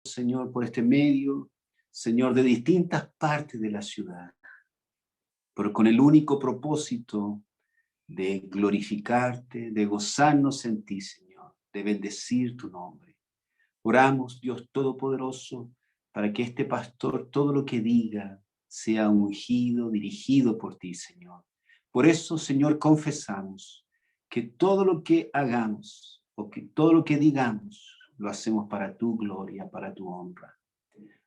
Señor, por este medio, Señor, de distintas partes de la ciudad, pero con el único propósito de glorificarte, de gozarnos en ti, Señor, de bendecir tu nombre. Oramos, Dios Todopoderoso, para que este pastor, todo lo que diga, sea ungido, dirigido por ti, Señor. Por eso, Señor, confesamos que todo lo que hagamos o que todo lo que digamos, lo hacemos para tu gloria, para tu honra.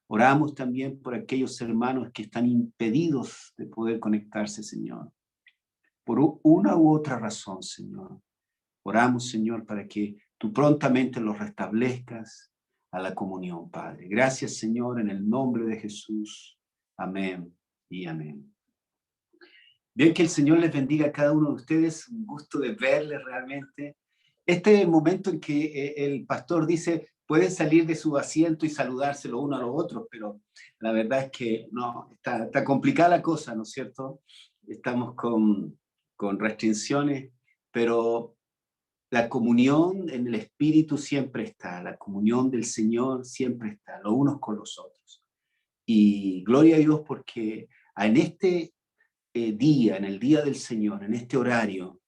Oramos también por aquellos hermanos que están impedidos de poder conectarse, Señor, por una u otra razón, Señor. Oramos, Señor, para que tú prontamente los restablezcas a la comunión, Padre. Gracias, Señor, en el nombre de Jesús. Amén y amén. Bien, que el Señor les bendiga a cada uno de ustedes. Un gusto de verles realmente. Este es el momento en que el pastor dice, pueden salir de su asiento y saludarse los unos a los otros, pero la verdad es que no, está complicada la cosa, ¿no es cierto? Estamos con restricciones, pero la comunión en el Espíritu siempre está, la comunión del Señor siempre está, los unos con los otros. Y gloria a Dios porque en este día, en el día del Señor, en este horario,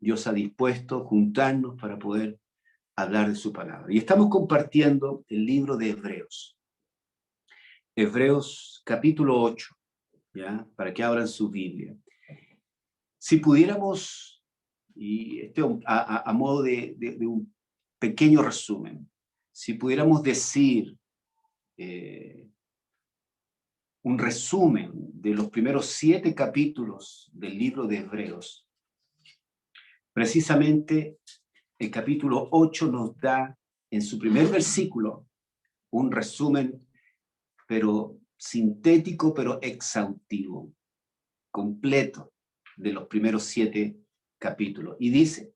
Dios ha dispuesto juntarnos para poder hablar de su palabra. Y estamos compartiendo el libro de Hebreos. Hebreos capítulo 8, ¿ya? Para que abran su Biblia. Si pudiéramos, y a modo de un pequeño resumen, si pudiéramos decir un resumen de los primeros 7 capítulos del libro de Hebreos, precisamente el capítulo 8 nos da en su primer versículo un resumen, pero sintético, pero exhaustivo, completo, de los primeros 7 capítulos. Y dice,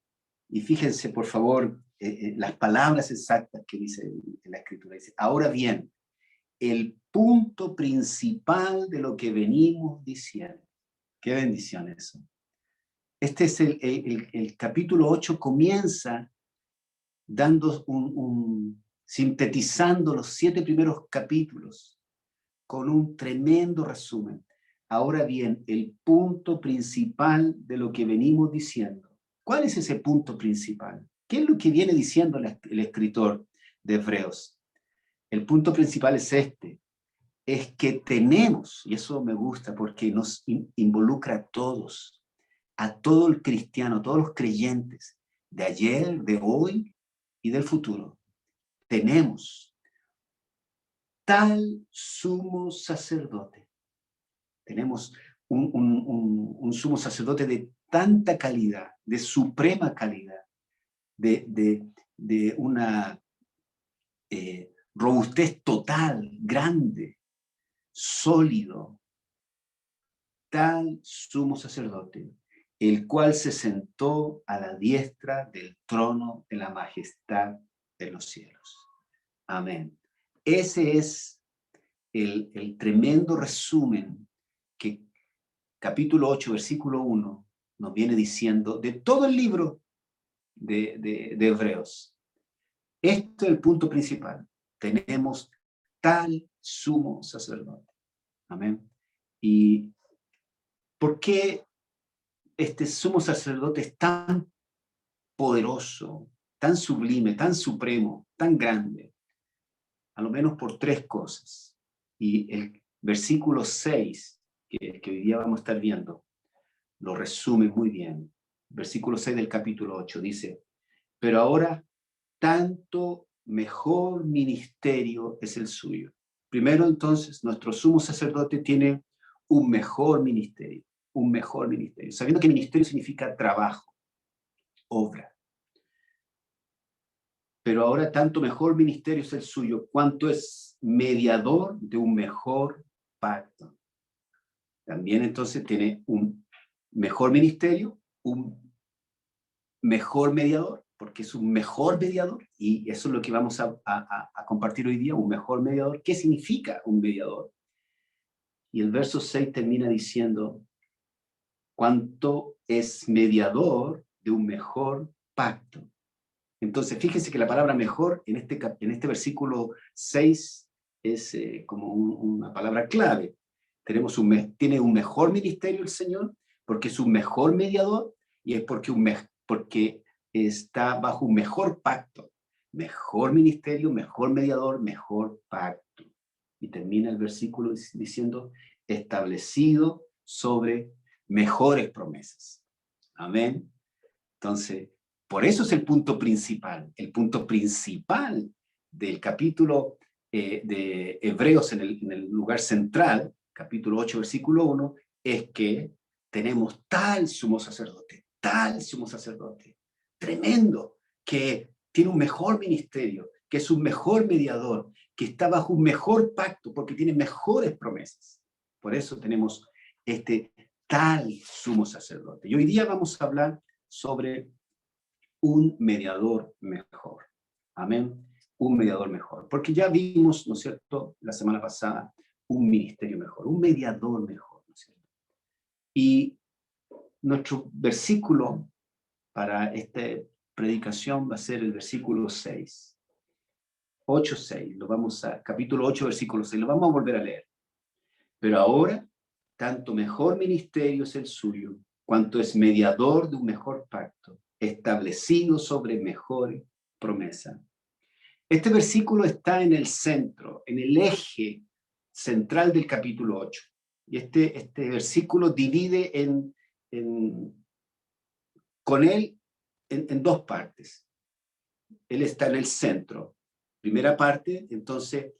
y fíjense por favor, las palabras exactas que dice en la escritura. Dice, ahora bien, el punto principal de lo que venimos diciendo. Qué bendición eso. Este es el capítulo 8 comienza dando sintetizando los 7 primeros capítulos con un tremendo resumen. Ahora bien, el punto principal de lo que venimos diciendo. ¿Cuál es ese punto principal? ¿Qué es lo que viene diciendo el escritor de Hebreos? El punto principal es este, es que tenemos, y eso me gusta porque nos involucra a todos, a todo el cristiano, a todos los creyentes, de ayer, de hoy y del futuro. Tenemos tal sumo sacerdote. Tenemos un sumo sacerdote de tanta calidad, de suprema calidad, de una robustez total, grande, sólido, tal sumo sacerdote, el cual se sentó a la diestra del trono de la majestad de los cielos. Amén. Ese es el tremendo resumen que capítulo 8, versículo 1 nos viene diciendo de todo el libro de Hebreos. Este es el punto principal. Tenemos tal sumo sacerdote. Amén. ¿Y por qué este sumo sacerdote es tan poderoso, tan sublime, tan supremo, tan grande? A lo menos por 3 cosas. Y el versículo 6, que hoy día vamos a estar viendo, lo resume muy bien. Versículo 6 del capítulo 8 dice, pero ahora tanto mejor ministerio es el suyo. Primero, entonces, nuestro sumo sacerdote tiene un mejor ministerio, sabiendo que ministerio significa trabajo, obra. Pero ahora tanto mejor ministerio es el suyo, cuanto es mediador de un mejor pacto. También entonces tiene un mejor ministerio, un mejor mediador, porque es un mejor mediador, y eso es lo que vamos a compartir hoy día, un mejor mediador. ¿Qué significa un mediador? Y el verso 6 termina diciendo, cuánto es mediador de un mejor pacto. Entonces, fíjense que la palabra mejor en este versículo 6 es como una palabra clave. Tiene un mejor ministerio el Señor, porque es un mejor mediador, y es porque está bajo un mejor pacto. Mejor ministerio, mejor mediador, mejor pacto. Y termina el versículo diciendo, establecido sobre mejores promesas. Amén. Entonces, por eso es el punto principal. El punto principal del capítulo de Hebreos en el lugar central, capítulo 8, versículo 1, es que tenemos tal sumo sacerdote, tremendo, que tiene un mejor ministerio, que es un mejor mediador, que está bajo un mejor pacto, porque tiene mejores promesas. Por eso tenemos este tal sumo sacerdote. Y hoy día vamos a hablar sobre un mediador mejor. Amén. Un mediador mejor. Porque ya vimos, ¿no es cierto?, la semana pasada, un ministerio mejor, un mediador mejor, ¿no es cierto? Y nuestro versículo para esta predicación va a ser el versículo 6. 8:6, capítulo 8, versículo 6, lo vamos a volver a leer. Pero ahora, tanto mejor ministerio es el suyo, cuanto es mediador de un mejor pacto, establecido sobre mejor promesa. Este versículo está en el centro, en el eje central del capítulo 8. Y este versículo divide con él en dos partes. Él está en el centro. Primera parte, entonces,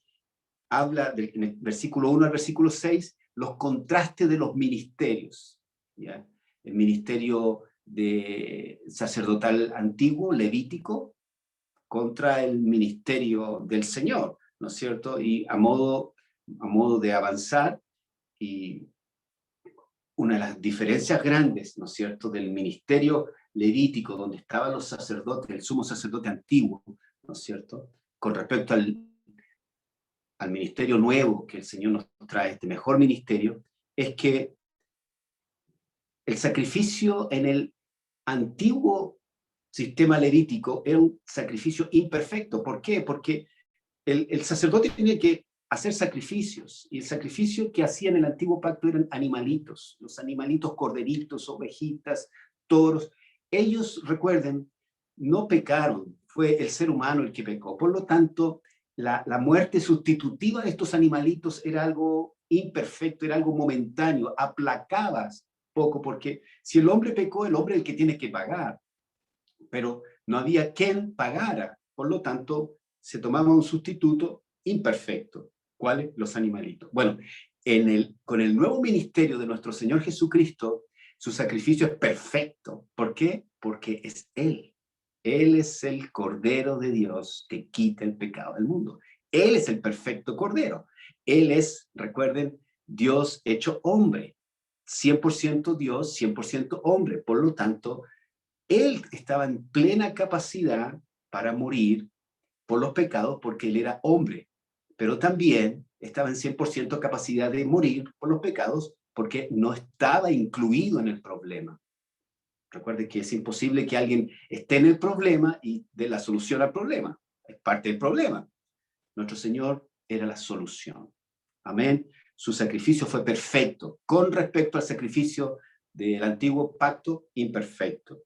habla en el versículo 1 al versículo 6, los contrastes de los ministerios. ¿Ya? El ministerio sacerdotal antiguo, levítico, contra el ministerio del Señor, ¿no es cierto? Y a modo de avanzar, y una de las diferencias grandes, ¿no es cierto?, del ministerio levítico, donde estaban los sacerdotes, el sumo sacerdote antiguo, ¿no es cierto?, con respecto al ministerio nuevo que el Señor nos trae, este mejor ministerio, es que el sacrificio en el antiguo sistema levítico era un sacrificio imperfecto. ¿Por qué? Porque el sacerdote tenía que hacer sacrificios, y el sacrificio que hacía en el antiguo pacto eran animalitos, los animalitos, corderitos, ovejitas, toros. Ellos, recuerden, no pecaron, fue el ser humano el que pecó. Por lo tanto, la muerte sustitutiva de estos animalitos era algo imperfecto, era algo momentáneo, aplacabas poco, porque si el hombre pecó, el hombre es el que tiene que pagar, pero no había quien pagara. Por lo tanto, se tomaba un sustituto imperfecto. ¿Cuáles? Los animalitos. Bueno, con el nuevo ministerio de nuestro Señor Jesucristo, su sacrificio es perfecto. ¿Por qué? Porque es Él. Él es el Cordero de Dios que quita el pecado del mundo. Él es el perfecto Cordero. Él es, recuerden, Dios hecho hombre. 100% Dios, 100% hombre. Por lo tanto, Él estaba en plena capacidad para morir por los pecados porque Él era hombre, pero también estaba en 100% capacidad de morir por los pecados porque no estaba incluido en el problema. Recuerden que es imposible que alguien esté en el problema y dé la solución al problema. Es parte del problema. Nuestro Señor era la solución. Amén. Su sacrificio fue perfecto con respecto al sacrificio del antiguo pacto, imperfecto.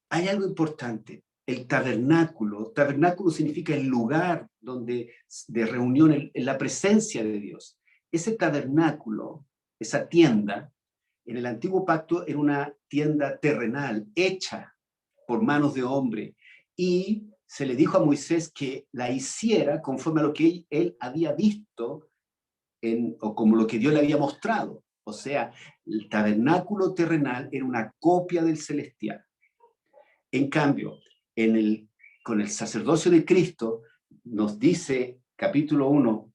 Hay algo importante. El tabernáculo significa el lugar de reunión, en la presencia de Dios. Ese tabernáculo, esa tienda, en el antiguo pacto era una tienda terrenal, hecha por manos de hombre, y se le dijo a Moisés que la hiciera conforme a lo que él había visto, o como lo que Dios le había mostrado. O sea, el tabernáculo terrenal era una copia del celestial. En cambio, con el sacerdocio de Cristo, nos dice capítulo 1,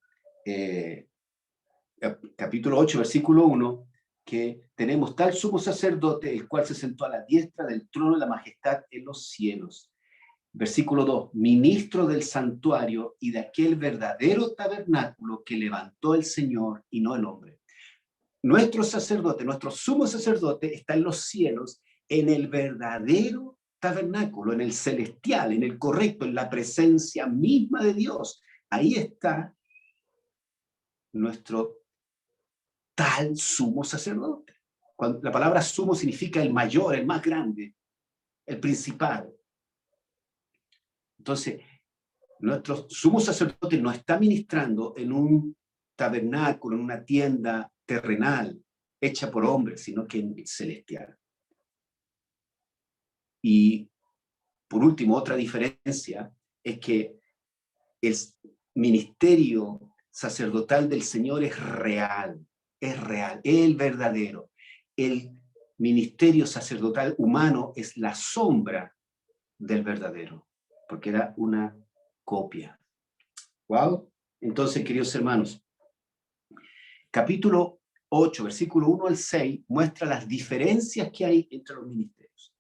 capítulo 8, versículo 1, que tenemos tal sumo sacerdote, el cual se sentó a la diestra del trono de la majestad en los cielos. Versículo 2, ministro del santuario y de aquel verdadero tabernáculo que levantó el Señor y no el hombre. Nuestro sacerdote, nuestro sumo sacerdote está en los cielos, en el verdadero tabernáculo, en el celestial, en el correcto, en la presencia misma de Dios. Ahí está nuestro tal sumo sacerdote. Cuando la palabra sumo significa el mayor, el más grande, el principal. Entonces, nuestro sumo sacerdote no está ministrando en un tabernáculo, en una tienda terrenal hecha por hombres, sino que en el celestial. Y por último, otra diferencia es que el ministerio sacerdotal del Señor es real, el verdadero. El ministerio sacerdotal humano es la sombra del verdadero, porque era una copia. ¿Wow? Entonces, queridos hermanos, capítulo 8, versículo 1 al 6, muestra las diferencias que hay entre los ministerios.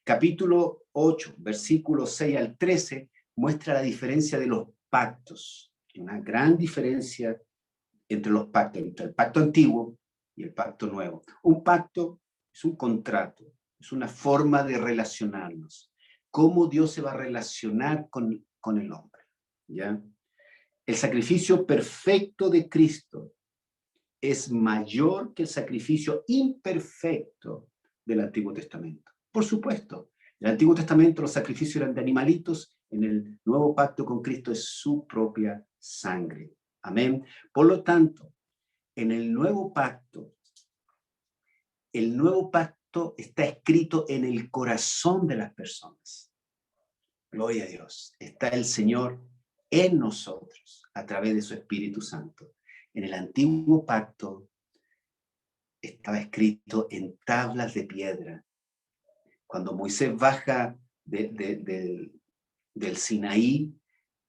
Capítulo 8, versículo 6 al 13, muestra la diferencia de los pactos. Una gran diferencia entre los pactos, entre el pacto antiguo y el pacto nuevo. Un pacto es un contrato, es una forma de relacionarnos. Cómo Dios se va a relacionar con el hombre. ¿Ya? El sacrificio perfecto de Cristo es mayor que el sacrificio imperfecto del Antiguo Testamento. Por supuesto, en el Antiguo Testamento los sacrificios eran de animalitos, en el nuevo pacto con Cristo es su propia sangre. Amén. Por lo tanto, en el nuevo pacto está escrito en el corazón de las personas. Gloria a Dios. Está el Señor en nosotros a través de su Espíritu Santo. En el antiguo pacto estaba escrito en tablas de piedra. Cuando Moisés baja del Sinaí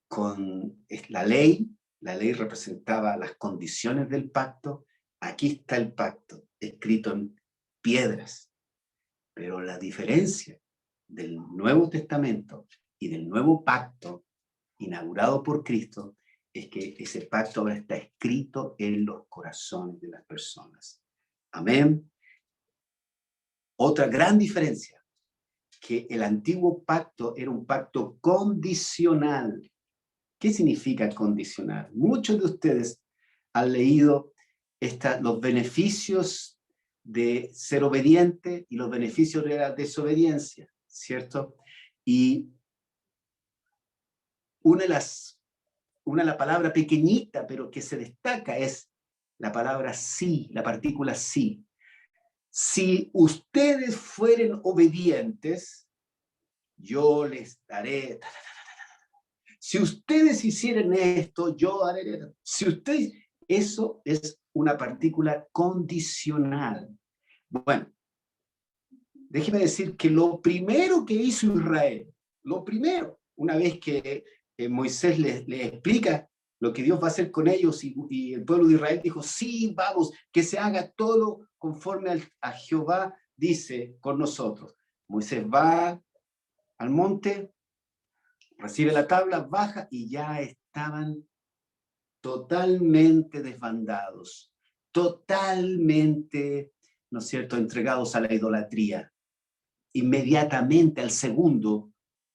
con la ley representaba las condiciones del pacto. Aquí está el pacto, escrito en piedras. Pero la diferencia del Nuevo Testamento y del nuevo pacto inaugurado por Cristo es que ese pacto ahora está escrito en los corazones de las personas. Amén. Otra gran diferencia, que el antiguo pacto era un pacto condicional. ¿Qué significa condicional? Muchos de ustedes han leído los beneficios de ser obediente y los beneficios de la desobediencia, ¿cierto? Y una de la palabra pequeñita, pero que se destaca, es la palabra sí, la partícula sí. Si ustedes fueren obedientes, yo les daré. Si ustedes hicieran esto, yo haré. Si ustedes, eso es una partícula condicional. Bueno, déjeme decir que lo primero que hizo Israel, lo primero, una vez que Moisés les explica lo que Dios va a hacer con ellos y el pueblo de Israel dijo, sí, vamos, que se haga todo conforme a Jehová dice con nosotros. Moisés va al monte, recibe la tabla, baja y ya estaban totalmente desbandados, totalmente, ¿no es cierto?, entregados a la idolatría. Inmediatamente al segundo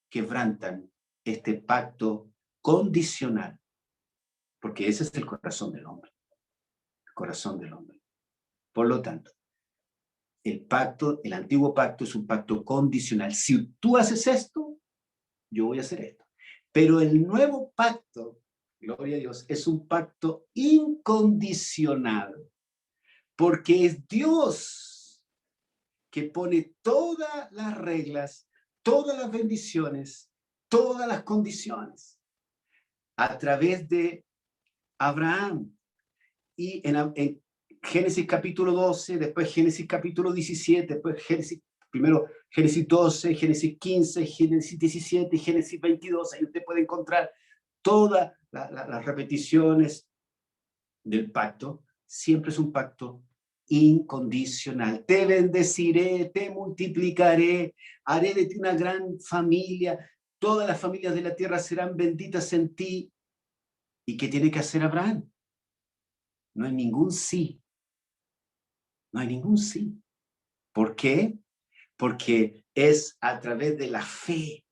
quebrantan este pacto condicional, porque ese es el corazón del hombre, el corazón del hombre. Por lo tanto, el antiguo pacto es un pacto condicional. Si tú haces esto, yo voy a hacer esto. Pero el nuevo pacto, gloria a Dios, es un pacto incondicional, porque es Dios que pone todas las reglas, todas las bendiciones, todas las condiciones a través de Abraham. Y en Génesis capítulo 12, después Génesis capítulo 17, después primero Génesis 12, Génesis 15, Génesis 17 y Génesis 22, ahí usted puede encontrar todas las repeticiones del pacto. Siempre es un pacto incondicional. Te bendeciré, te multiplicaré, haré de ti una gran familia, todas las familias de la tierra serán benditas en ti. ¿Y qué tiene que hacer Abraham? No hay ningún sí. No hay ningún sí. ¿Por qué? porque es a través de la fe.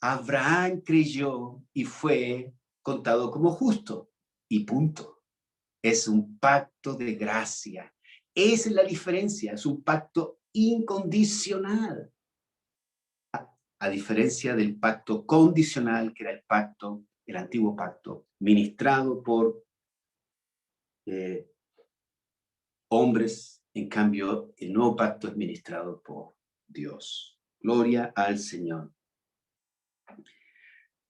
Abraham creyó y fue contado como justo, y punto. Es un pacto de gracia. Esa es la diferencia, es un pacto incondicional. A diferencia del pacto condicional, que era el antiguo pacto, ministrado por hombres. En cambio, el nuevo pacto es ministrado por Dios. Gloria al Señor.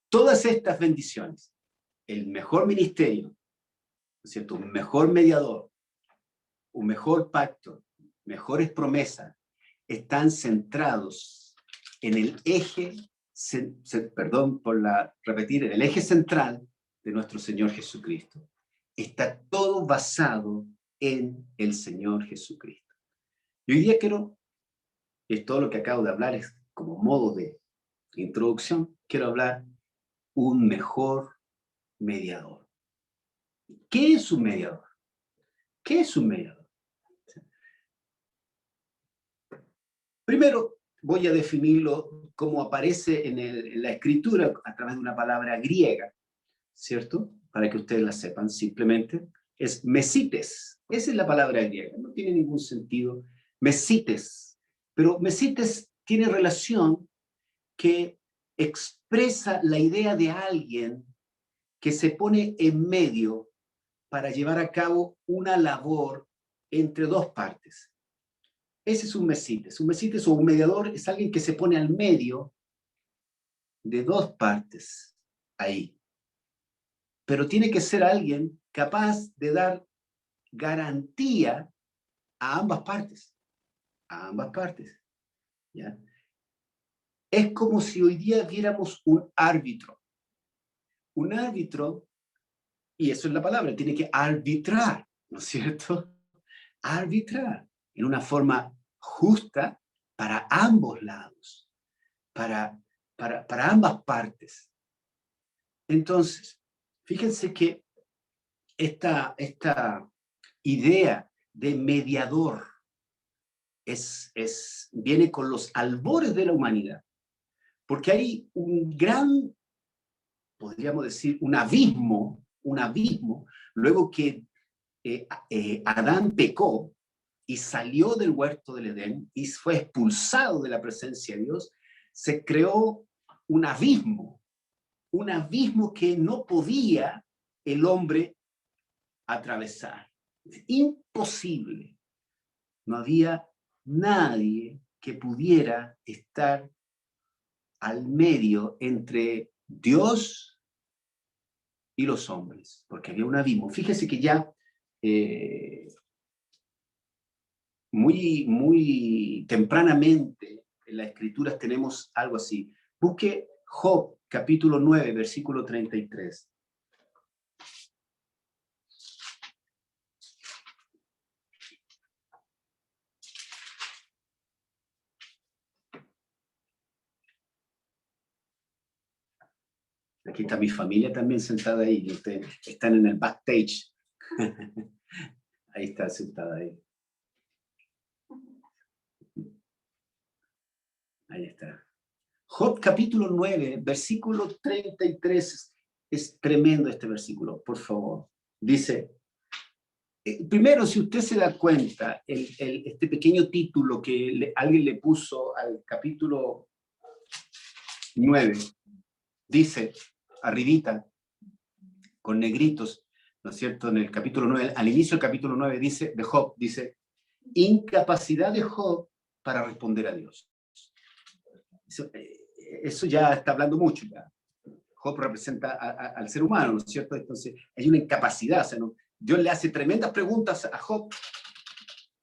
Todas estas bendiciones, el mejor ministerio, ¿no es cierto?, un mejor mediador, un mejor pacto, mejores promesas, están centrados en el eje, perdón por repetir, en el eje central de nuestro Señor Jesucristo. Está todo basado en el Señor Jesucristo. Y hoy día es todo lo que acabo de hablar, es como modo de introducción, quiero hablar un mejor mediador. ¿Qué es un mediador? ¿Qué es un mediador? Primero voy a definirlo como aparece en la escritura a través de una palabra griega, ¿cierto? Para que ustedes la sepan simplemente. Es mesites. Esa es la palabra griega, no tiene ningún sentido. Mesites. Pero mesites tiene relación que expresa la idea de alguien que se pone en medio para llevar a cabo una labor entre dos partes. Ese es un mesites. Un mesites o un mediador es alguien que se pone al medio de dos partes ahí. Pero tiene que ser alguien capaz de dar garantía a ambas partes. A ambas partes. ¿Ya? Es como si hoy día viéramos un árbitro. Un árbitro, y eso es la palabra, tiene que arbitrar, ¿no es cierto? Arbitrar en una forma justa para ambos lados, para ambas partes. Entonces, fíjense que esta idea de mediador viene con los albores de la humanidad, porque hay un gran, podríamos decir, un abismo, luego que Adán pecó y salió del huerto del Edén y fue expulsado de la presencia de Dios, se creó un abismo que no podía el hombre atravesar. Es imposible. No había nadie que pudiera estar al medio entre Dios y los hombres, porque había un abismo. Fíjese que ya muy tempranamente en las Escrituras tenemos algo así. Busque Job, capítulo 9, versículo 33. Aquí está mi familia también sentada ahí, y ustedes están en el backstage. Ahí está sentada ahí. Ahí está. Job capítulo 9, versículo 33. Es tremendo este versículo, por favor. Dice, primero, si usted se da cuenta, este pequeño título que alguien le puso al capítulo 9, dice, arribita, con negritos, ¿no es cierto? En el capítulo 9, al inicio del capítulo 9 dice, de Job, dice, incapacidad de Job para responder a Dios. Eso ya está hablando mucho. Ya. Job representa al ser humano, ¿no es cierto? Entonces hay una incapacidad. O sea, ¿no? Dios le hace tremendas preguntas a Job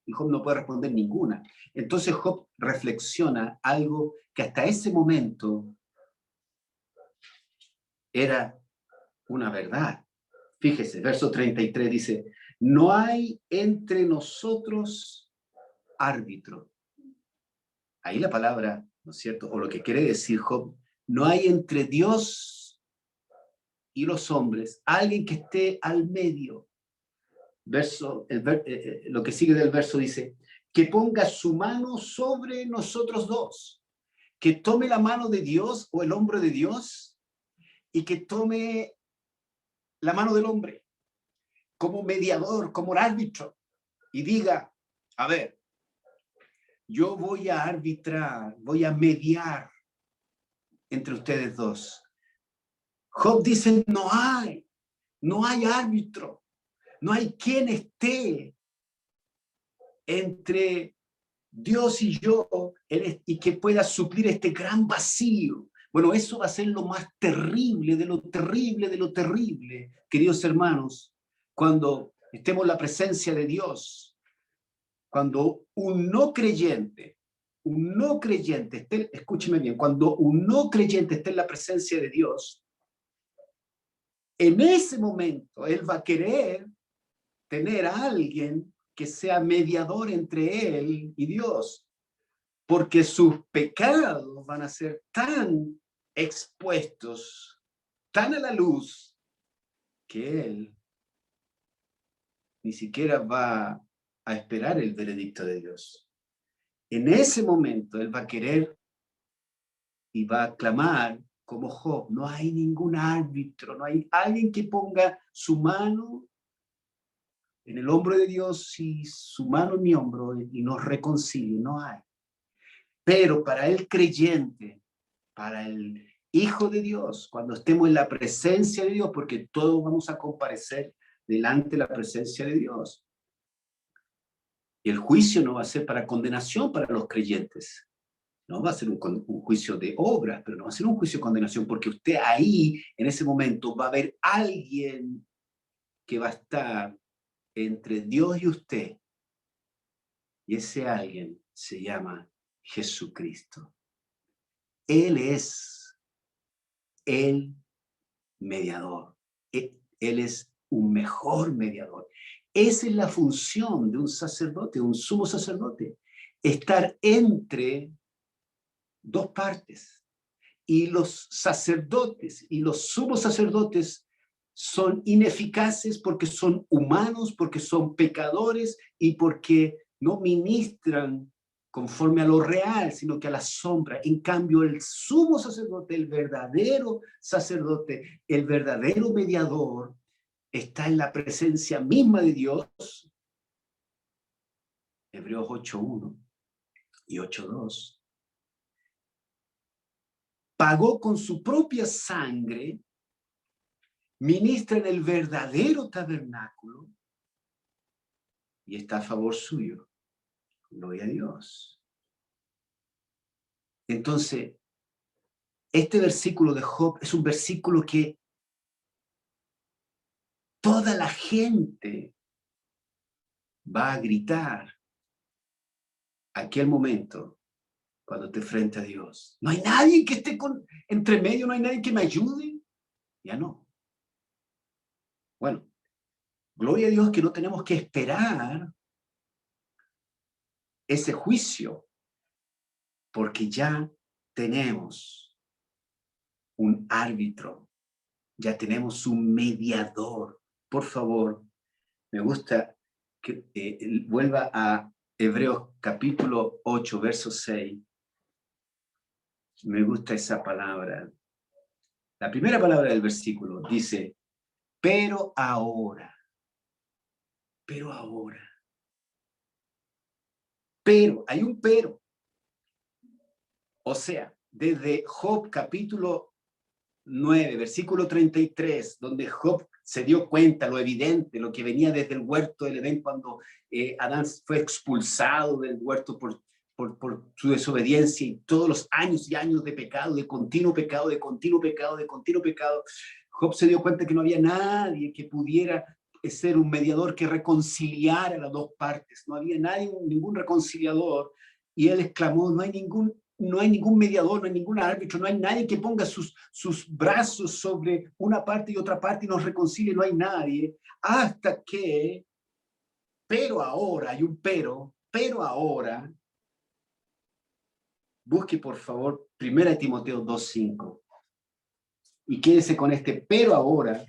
y Job no puede responder ninguna. Entonces Job reflexiona algo que hasta ese momento era una verdad. Fíjese, verso 33 dice, no hay entre nosotros árbitro. Ahí la palabra, ¿no es cierto? O lo que quiere decir Job, no hay entre Dios y los hombres alguien que esté al medio. Lo que sigue del verso dice, que ponga su mano sobre nosotros dos, que tome la mano de Dios o el hombro de Dios y que tome la mano del hombre como mediador, como árbitro, y diga, a ver, yo voy a arbitrar, voy a mediar entre ustedes dos. Job dice, no hay árbitro, no hay quien esté entre Dios y yo y que pueda suplir este gran vacío. Bueno, eso va a ser lo más terrible, de lo terrible, de lo terrible, queridos hermanos, cuando estemos en la presencia de Dios, cuando un no creyente, escúcheme bien, cuando un no creyente esté en la presencia de Dios, en ese momento él va a querer tener a alguien que sea mediador entre él y Dios, porque sus pecados van a ser tan expuestos, tan a la luz, que él ni siquiera va a esperar el veredicto de Dios. En ese momento él va a querer y va a clamar como Job, no hay ningún árbitro, no hay alguien que ponga su mano en el hombro de Dios y su mano en mi hombro y nos reconcilie, no hay. Pero para el creyente, para el Hijo de Dios, cuando estemos en la presencia de Dios, porque todos vamos a comparecer delante de la presencia de Dios. Y el juicio no va a ser para condenación para los creyentes. No va a ser un juicio de obras, pero no va a ser un juicio de condenación, porque usted ahí, en ese momento, va a haber alguien que va a estar entre Dios y usted. Y ese alguien se llama Jesucristo. Él es el mediador. Él es un mejor mediador. Esa es la función de un sacerdote, un sumo sacerdote. Estar entre dos partes. Y los sacerdotes y los sumos sacerdotes son ineficaces porque son humanos, porque son pecadores y porque no ministran conforme a lo real, sino que a la sombra. En cambio, el sumo sacerdote, el verdadero sacerdote, el verdadero mediador, está en la presencia misma de Dios. Hebreos 8:1 y 8:2. Pagó con su propia sangre, ministra en el verdadero tabernáculo y está a favor suyo. Gloria a Dios. Entonces, este versículo de Job es un versículo que toda la gente va a gritar aquel momento cuando te enfrente a Dios. No hay nadie que esté entre medio, no hay nadie que me ayude. Ya no. Bueno, gloria a Dios que no tenemos que esperar ese juicio, porque ya tenemos un árbitro, ya tenemos un mediador. Por favor, me gusta que vuelva a Hebreos capítulo 8, verso 6. Me gusta esa palabra. La primera palabra del versículo dice, pero ahora, hay un pero. O sea, desde Job capítulo 9, versículo 33, donde Job se dio cuenta, lo evidente, lo que venía desde el huerto del Edén cuando Adán fue expulsado del huerto por su desobediencia y todos los años y años de pecado, de continuo pecado, de continuo pecado, de continuo pecado. Job se dio cuenta que no había nadie que pudiera ser un mediador que reconciliara las dos partes. No había nadie, ningún reconciliador. Y él exclamó, no hay ningún mediador, no hay ningún árbitro, no hay nadie que ponga sus brazos sobre una parte y otra parte y nos reconcilie, no hay nadie, hasta que, pero ahora, hay un pero ahora, busque por favor 1 Timoteo 2:5 y quédese con este pero ahora.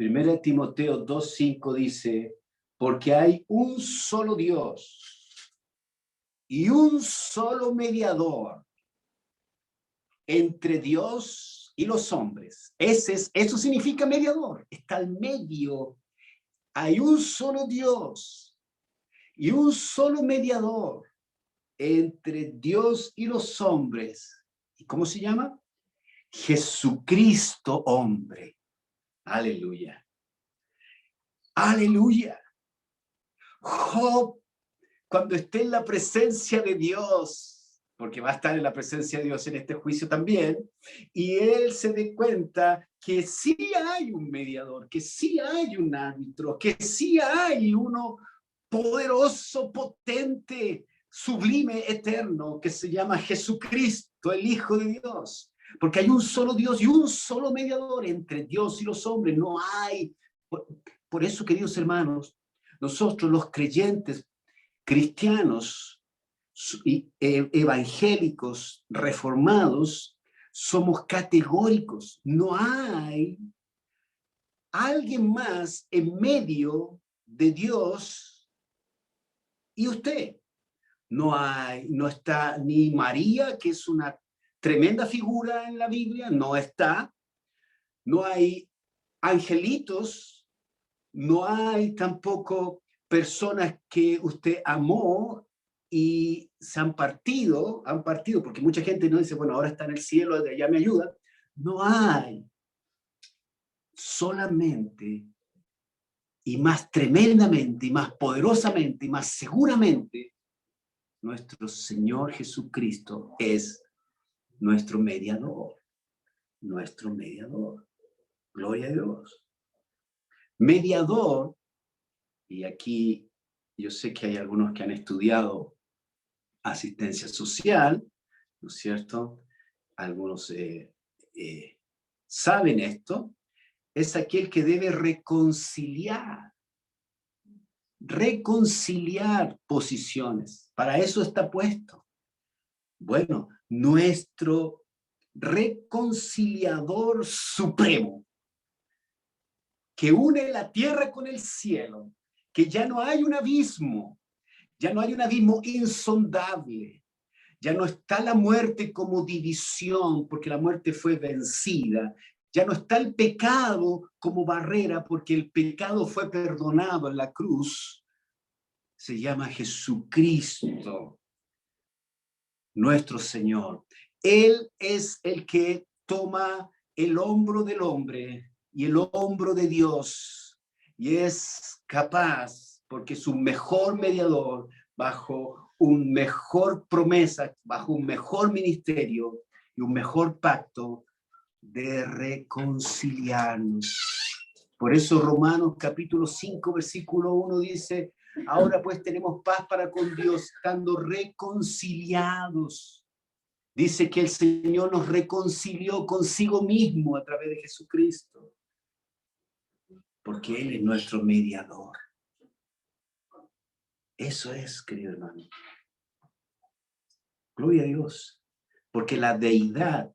1 Timoteo 2:5 dice, porque hay un solo Dios y un solo mediador entre Dios y los hombres. Eso significa mediador. Está al medio. Hay un solo Dios y un solo mediador entre Dios y los hombres. ¿Y cómo se llama? Jesucristo hombre. Aleluya. Aleluya. Job, cuando esté en la presencia de Dios, porque va a estar en la presencia de Dios en este juicio también, y él se dé cuenta que sí hay un mediador, que sí hay un árbitro, que sí hay uno poderoso, potente, sublime, eterno, que se llama Jesucristo, el Hijo de Dios. Porque hay un solo Dios y un solo mediador entre Dios y los hombres. No hay. Por eso, queridos hermanos, nosotros los creyentes cristianos evangélicos reformados somos categóricos. No hay alguien más en medio de Dios y usted. No está ni María, que es una tremenda figura en la Biblia, no está. No hay angelitos, no hay tampoco personas que usted amó y se han partido, porque mucha gente no dice, bueno, ahora está en el cielo, de allá me ayuda. No hay. Solamente y más tremendamente y más poderosamente y más seguramente nuestro Señor Jesucristo es nuestro mediador. Nuestro mediador. Gloria a Dios. Mediador, y aquí yo sé que hay algunos que han estudiado asistencia social, ¿no es cierto? Algunos saben esto. Es aquel que debe reconciliar posiciones. Para eso está puesto. Bueno, nuestro reconciliador supremo, que une la tierra con el cielo, que ya no hay un abismo insondable, ya no está la muerte como división, porque la muerte fue vencida, ya no está el pecado como barrera, porque el pecado fue perdonado en la cruz. Se llama Jesucristo, nuestro Señor. Él es el que toma el hombro del hombre y el hombro de Dios, y es capaz, porque es un mejor mediador, bajo un mejor promesa, bajo un mejor ministerio y un mejor pacto, de reconciliarnos. Por eso Romanos capítulo 5, versículo 1 dice, ahora pues tenemos paz para con Dios, estando reconciliados. Dice que el Señor nos reconcilió consigo mismo a través de Jesucristo, porque Él es nuestro mediador. Eso es, querido hermano. Gloria a Dios, porque la deidad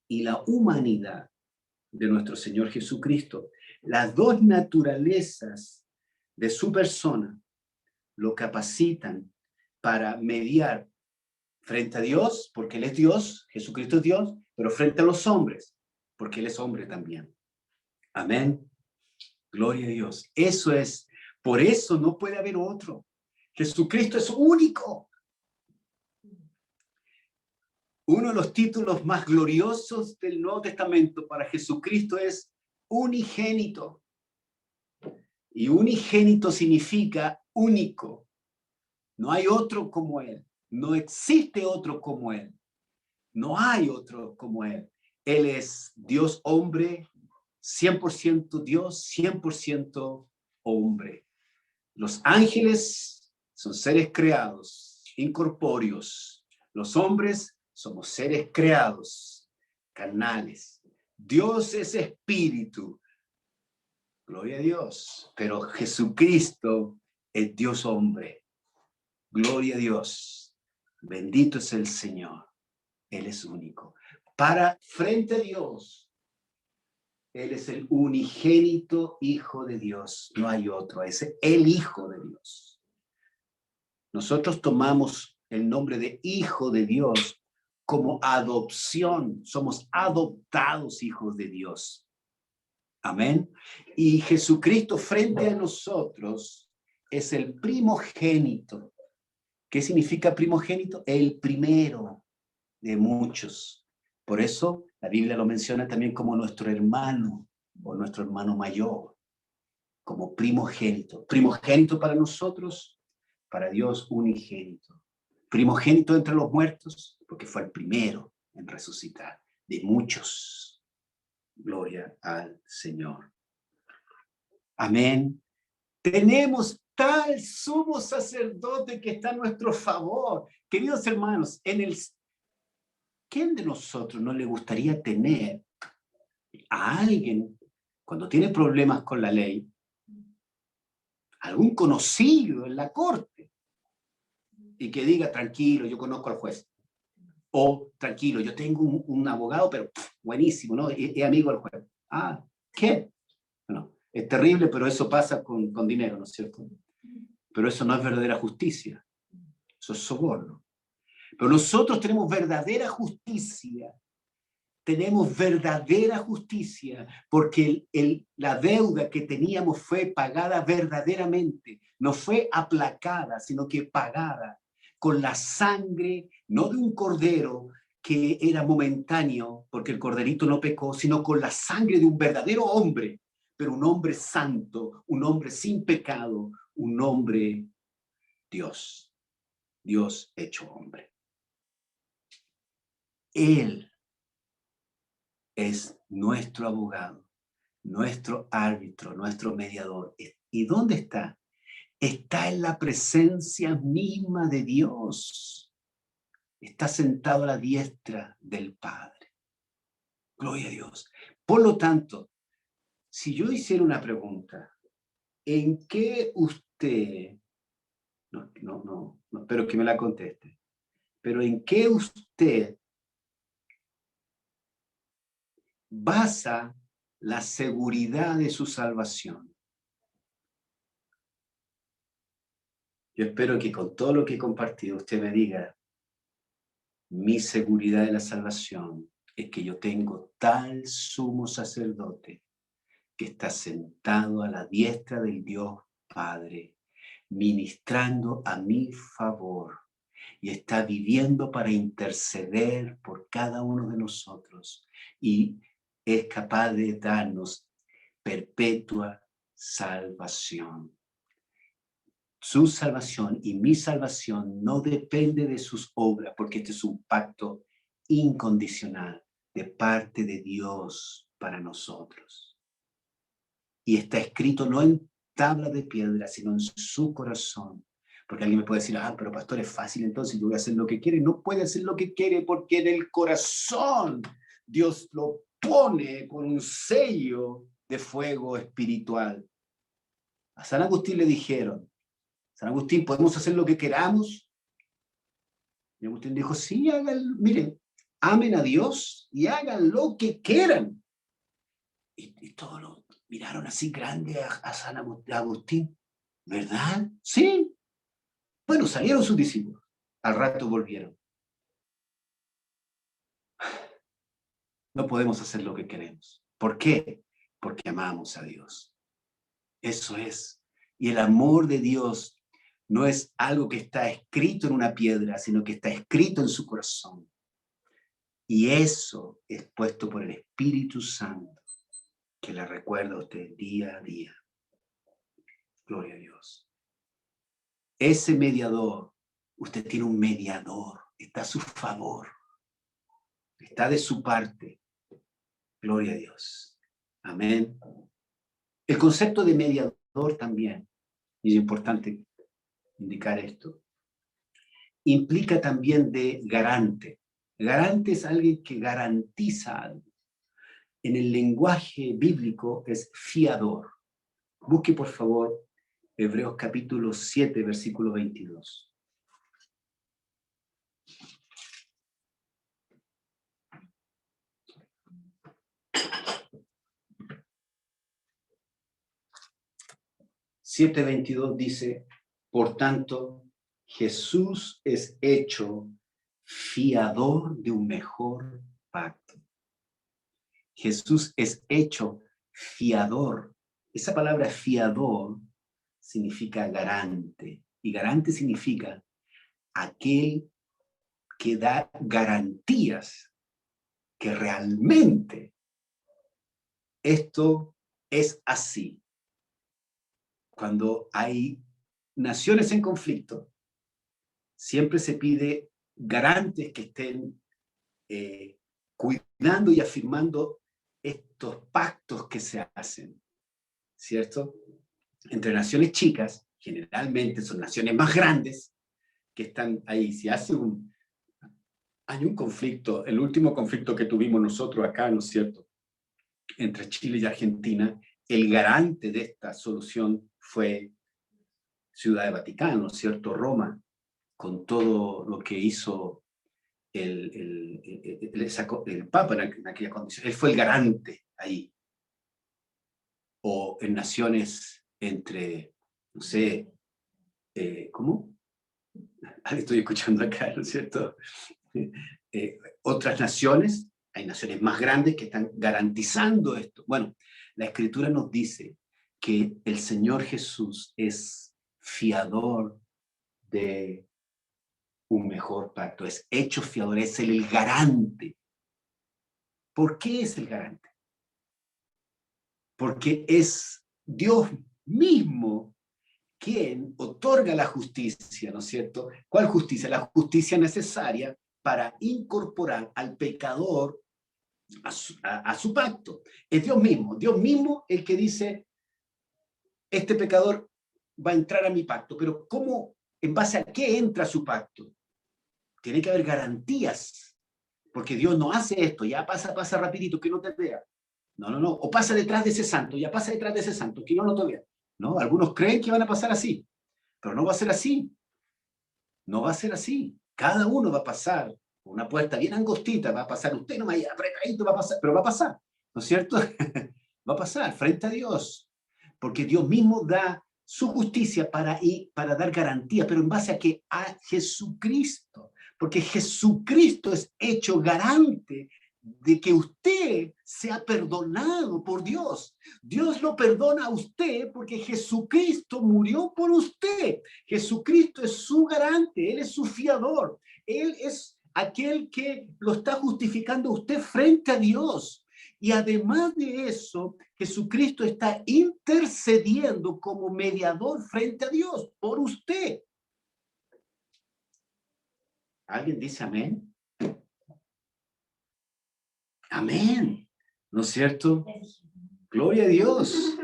y la humanidad de nuestro Señor Jesucristo, las dos naturalezas de su persona, lo capacitan para mediar frente a Dios, porque Él es Dios, Jesucristo es Dios, pero frente a los hombres, porque Él es hombre también. Amén. Gloria a Dios. Eso es, por eso no puede haber otro. Jesucristo es único. Uno de los títulos más gloriosos del Nuevo Testamento para Jesucristo es unigénito. Y unigénito significa único. No hay otro como Él. No existe otro como Él. No hay otro como Él. Él es Dios hombre, 100% Dios, 100% hombre. Los ángeles son seres creados, incorpóreos. Los hombres somos seres creados, carnales. Dios es espíritu. Gloria a Dios. Pero Jesucristo es Dios hombre. Gloria a Dios. Bendito es el Señor. Él es único. Para frente a Dios, Él es el unigénito Hijo de Dios. No hay otro. Es el Hijo de Dios. Nosotros tomamos el nombre de Hijo de Dios como adopción. Somos adoptados hijos de Dios. Amén. Y Jesucristo frente a nosotros es el primogénito. ¿Qué significa primogénito? El primero de muchos. Por eso la Biblia lo menciona también como nuestro hermano o nuestro hermano mayor, como primogénito. Primogénito para nosotros, para Dios unigénito. Primogénito entre los muertos, porque fue el primero en resucitar de muchos. Gloria al Señor. Amén. Tenemos tal sumo sacerdote que está a nuestro favor. Queridos hermanos, ¿quién de nosotros no le gustaría tener a alguien cuando tiene problemas con la ley, algún conocido en la corte, y que diga, tranquilo, yo conozco al juez? O, tranquilo, yo tengo un abogado, pero buenísimo, ¿no? Es amigo del juez. Ah, ¿qué? Bueno, es terrible, pero eso pasa con dinero, ¿no es cierto? Pero eso no es verdadera justicia. Eso es soborno. Pero nosotros tenemos verdadera justicia. Tenemos verdadera justicia porque la deuda que teníamos fue pagada verdaderamente. No fue aplacada, sino que pagada con la sangre, no de un cordero que era momentáneo, porque el corderito no pecó, sino con la sangre de un verdadero hombre, pero un hombre santo, un hombre sin pecado, un hombre Dios, Dios hecho hombre. Él es nuestro abogado, nuestro árbitro, nuestro mediador. ¿Y dónde está? Está en la presencia misma de Dios. Está sentado a la diestra del Padre. Gloria a Dios. Por lo tanto, si yo hiciera una pregunta, ¿en qué usted, no espero que me la conteste, pero en qué usted basa la seguridad de su salvación? Yo espero que con todo lo que he compartido usted me diga, mi seguridad de la salvación es que yo tengo tal sumo sacerdote que está sentado a la diestra del Dios Padre, ministrando a mi favor y está viviendo para interceder por cada uno de nosotros y es capaz de darnos perpetua salvación. Su salvación y mi salvación no depende de sus obras, porque este es un pacto incondicional de parte de Dios para nosotros. Y está escrito no en tabla de piedra, sino en su corazón. Porque alguien me puede decir, pero pastor, es fácil, entonces yo voy a hacer lo que quiere. No puede hacer lo que quiere porque en el corazón Dios lo pone con un sello de fuego espiritual. A San Agustín le dijeron, San Agustín, ¿podemos hacer lo que queramos? Y Agustín dijo, sí, miren, amen a Dios y hagan lo que quieran. Y todos lo miraron así grande a San Agustín. ¿Verdad? Sí. Bueno, salieron sus discípulos. Al rato volvieron. No podemos hacer lo que queremos. ¿Por qué? Porque amamos a Dios. Eso es. Y el amor de Dios no es algo que está escrito en una piedra, sino que está escrito en su corazón. Y eso es puesto por el Espíritu Santo, que le recuerda a usted día a día. Gloria a Dios. Ese mediador, usted tiene un mediador, está a su favor, está de su parte. Gloria a Dios. Amén. El concepto de mediador también, y es importante indicar esto, implica también de garante. Garante es alguien que garantiza algo. En el lenguaje bíblico es fiador. Busque, por favor, Hebreos capítulo 7, versículo 22. 7:22 dice, por tanto, Jesús es hecho fiador de un mejor pacto. Jesús es hecho fiador. Esa palabra fiador significa garante, y garante significa aquel que da garantías que realmente esto es así. Cuando hay naciones en conflicto, siempre se pide garantes que estén cuidando y afirmando estos pactos que se hacen, ¿cierto? Entre naciones chicas, generalmente son naciones más grandes, que están ahí. Si hay un conflicto, el último conflicto que tuvimos nosotros acá, ¿no es cierto?, entre Chile y Argentina, el garante de esta solución fue Ciudad de Vaticano, ¿no es cierto?, Roma, con todo lo que hizo el Papa en aquella condición. Él fue el garante ahí. O en naciones entre, no sé, ¿cómo? Estoy escuchando acá, ¿no es cierto? Otras naciones, hay naciones más grandes que están garantizando esto. Bueno, la Escritura nos dice que el Señor Jesús es fiador de un mejor pacto, es hecho fiador, es el garante. ¿Por qué es el garante? Porque es Dios mismo quien otorga la justicia, ¿no es cierto? ¿Cuál justicia? La justicia necesaria para incorporar al pecador a su pacto. Es Dios mismo el que dice, este pecador va a entrar a mi pacto, pero ¿cómo, en base a qué entra a su pacto? Tiene que haber garantías, porque Dios no hace esto, ya pasa rapidito, que no te vea. No, o pasa detrás de ese santo, ya pasa detrás de ese santo, que yo no te vea. No, algunos creen que van a pasar así, pero no va a ser así. No va a ser así. Cada uno va a pasar una puerta bien angostita, va a pasar usted nomás ahí apretadito, va a pasar, pero va a pasar, ¿no es cierto? Va a pasar frente a Dios, porque Dios mismo da su justicia para dar garantía, pero en base a que a Jesucristo, porque Jesucristo es hecho garante de que usted sea perdonado por Dios. Dios lo perdona a usted porque Jesucristo murió por usted. Jesucristo es su garante, Él es su fiador, Él es aquel que lo está justificando a usted frente a Dios. Y además de eso, Jesucristo está intercediendo como mediador frente a Dios por usted. ¿Alguien dice amén? Amén. ¿No es cierto? Gloria a Dios.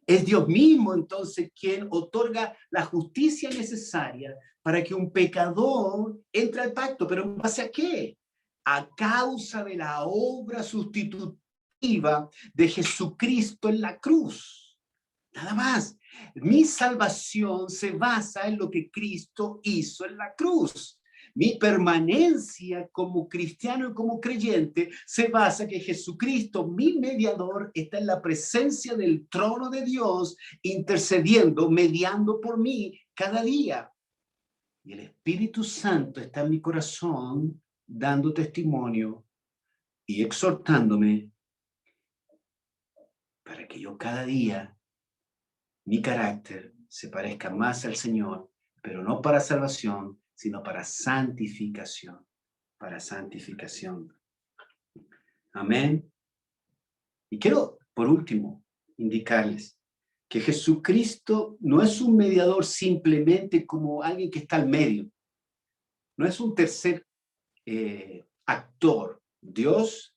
Es Dios mismo entonces quien otorga la justicia necesaria para que un pecador entre al pacto. ¿Pero en base a qué? A causa de la obra sustitutiva de Jesucristo en la cruz. Nada más. Mi salvación se basa en lo que Cristo hizo en la cruz. Mi permanencia como cristiano y como creyente se basa en que Jesucristo, mi mediador, está en la presencia del trono de Dios, intercediendo, mediando por mí cada día. Y el Espíritu Santo está en mi corazón, dando testimonio y exhortándome para que yo cada día, mi carácter se parezca más al Señor, pero no para salvación, sino para santificación. Para santificación. Amén. Y quiero, por último, indicarles que Jesucristo no es un mediador simplemente como alguien que está al medio. No es un tercer actor. Dios,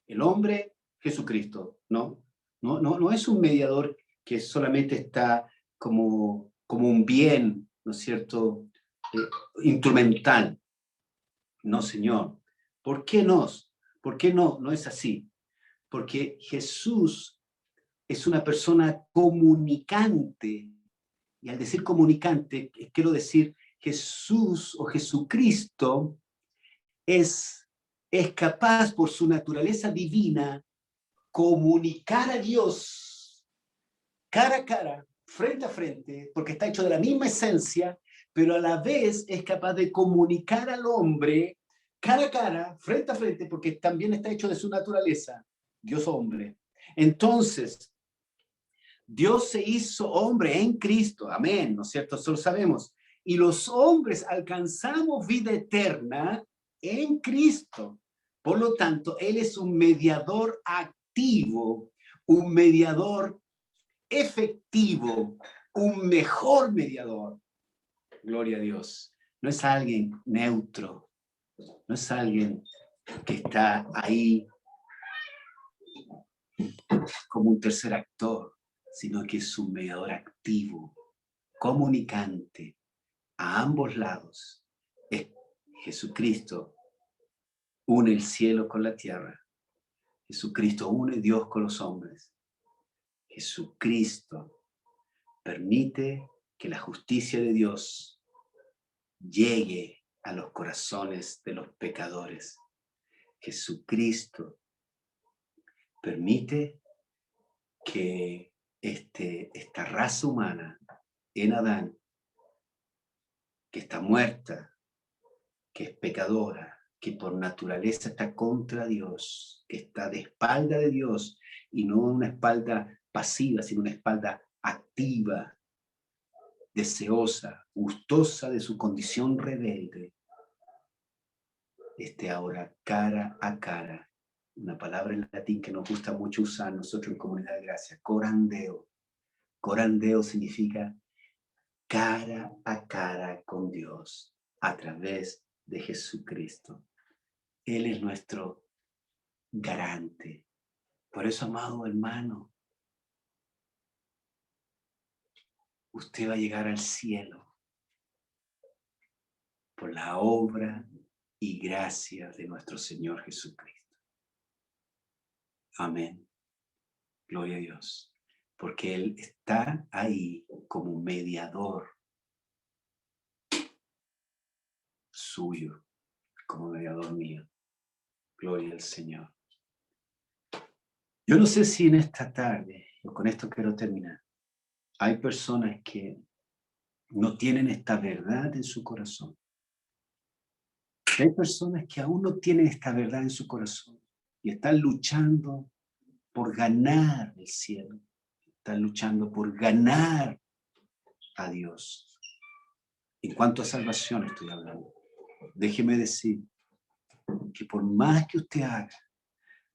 el hombre, Jesucristo. No es un mediador que solamente está como un bien, ¿no es cierto?, instrumental. No, Señor. ¿Por qué no? ¿Por qué no? No es así. Porque Jesús es una persona comunicante. Y al decir comunicante, quiero decir Jesús o Jesucristo es capaz por su naturaleza divina comunicar a Dios cara a cara frente a frente, porque está hecho de la misma esencia, pero a la vez es capaz de comunicar al hombre cara a cara, frente a frente, porque también está hecho de su naturaleza, Dios hombre. Entonces, Dios se hizo hombre en Cristo, amén, ¿no es cierto? Eso lo sabemos. Y los hombres alcanzamos vida eterna en Cristo. Por lo tanto, Él es un mediador activo, un mediador efectivo, un mejor mediador. Gloria a Dios. No es alguien neutro, no es alguien que está ahí como un tercer actor, sino que es un mediador activo, comunicante a ambos lados. Es Jesucristo une el cielo con la tierra. Jesucristo une Dios con los hombres. Jesucristo permite que la justicia de Dios llegue a los corazones de los pecadores. Jesucristo permite que esta raza humana en Adán, que está muerta, que es pecadora, que por naturaleza está contra Dios, que está de espalda de Dios, y no una espalda pasiva, sino una espalda activa, deseosa, gustosa de su condición rebelde, esté ahora cara a cara. Una palabra en latín que nos gusta mucho usar nosotros en Comunidad de Gracia, corandeo. Corandeo significa cara a cara con Dios a través de Jesucristo. Él es nuestro garante. Por eso, amado hermano, usted va a llegar al cielo por la obra y gracia de nuestro Señor Jesucristo. Amén. Gloria a Dios. Porque Él está ahí como mediador suyo, como mediador mío. Gloria al Señor. Yo no sé si en esta tarde, y con esto quiero terminar, hay personas que no tienen esta verdad en su corazón. Hay personas que aún no tienen esta verdad en su corazón y están luchando por ganar el cielo. Están luchando por ganar a Dios. En cuanto a salvación estoy hablando. Déjeme decir que por más que usted haga,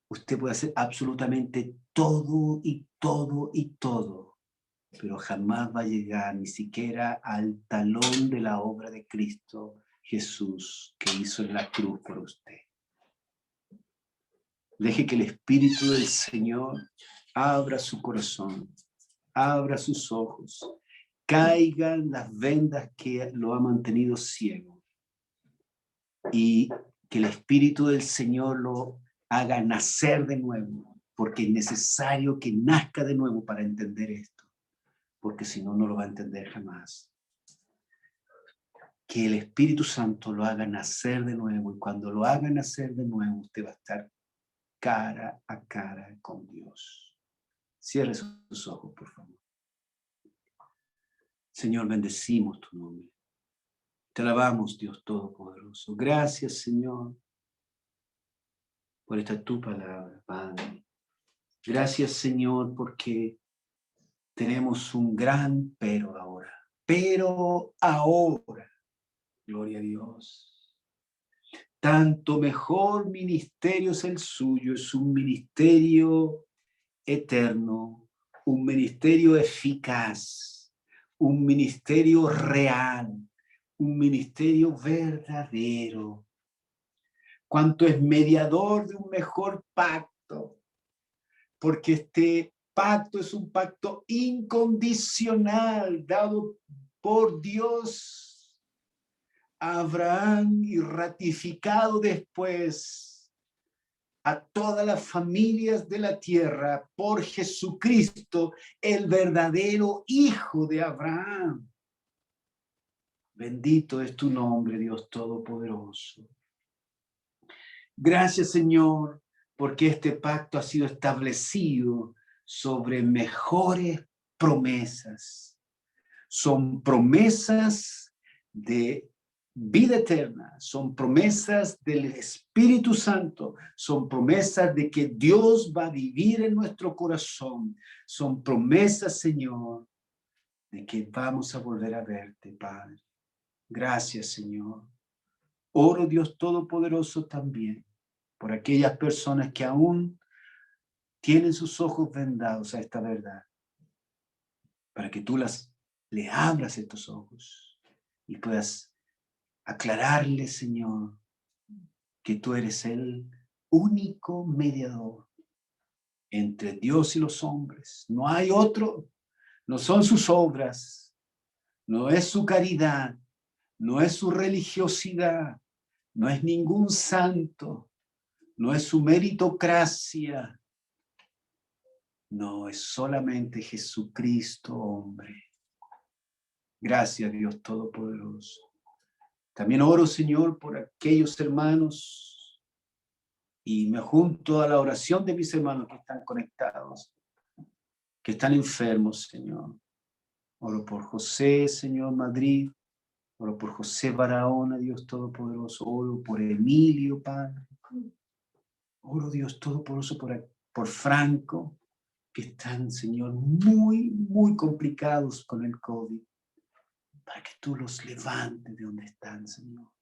usted puede hacer absolutamente todo y todo y todo, pero jamás va a llegar ni siquiera al talón de la obra de Cristo Jesús que hizo en la cruz por usted. Deje que el Espíritu del Señor abra su corazón, abra sus ojos, caigan las vendas que lo ha mantenido ciego y que el Espíritu del Señor lo haga nacer de nuevo, porque es necesario que nazca de nuevo para entender esto, porque si no, no lo va a entender jamás. Que el Espíritu Santo lo haga nacer de nuevo, y cuando lo haga nacer de nuevo, usted va a estar cara a cara con Dios. Cierre sus ojos, por favor. Señor, bendecimos tu nombre. Te alabamos, Dios Todopoderoso. Gracias, Señor, por esta tu palabra, Padre. Gracias, Señor, porque tenemos un gran pero ahora. Pero ahora, gloria a Dios. Tanto mejor ministerio es el suyo, es un ministerio eterno, un ministerio eficaz, un ministerio real, un ministerio verdadero. Cuanto es mediador de un mejor pacto, porque este pacto es un pacto incondicional dado por Dios a Abraham y ratificado después a todas las familias de la tierra por Jesucristo, el verdadero Hijo de Abraham. Bendito es tu nombre, Dios Todopoderoso. Gracias, Señor, porque este pacto ha sido establecido sobre mejores promesas. Son promesas de vida eterna, son promesas del Espíritu Santo, son promesas de que Dios va a vivir en nuestro corazón, son promesas, Señor, de que vamos a volver a verte, Padre. Gracias, Señor. Oro, Dios Todopoderoso, también por aquellas personas que aún tienen sus ojos vendados a esta verdad, para que tú le abras estos ojos y puedas aclararle, Señor, que tú eres el único mediador entre Dios y los hombres. No hay otro, no son sus obras, no es su caridad, no es su religiosidad, no es ningún santo, no es su meritocracia, no, es solamente Jesucristo, hombre. Gracias, Dios Todopoderoso. También oro, Señor, por aquellos hermanos y me junto a la oración de mis hermanos que están conectados, que están enfermos, Señor. Oro por José, Señor, Madrid. Oro por José Barahona, Dios Todopoderoso. Oro por Emilio, Padre. Oro, Dios Todopoderoso, por Franco, que están, Señor, muy, muy complicados con el COVID, para que tú los levantes de donde están, Señor.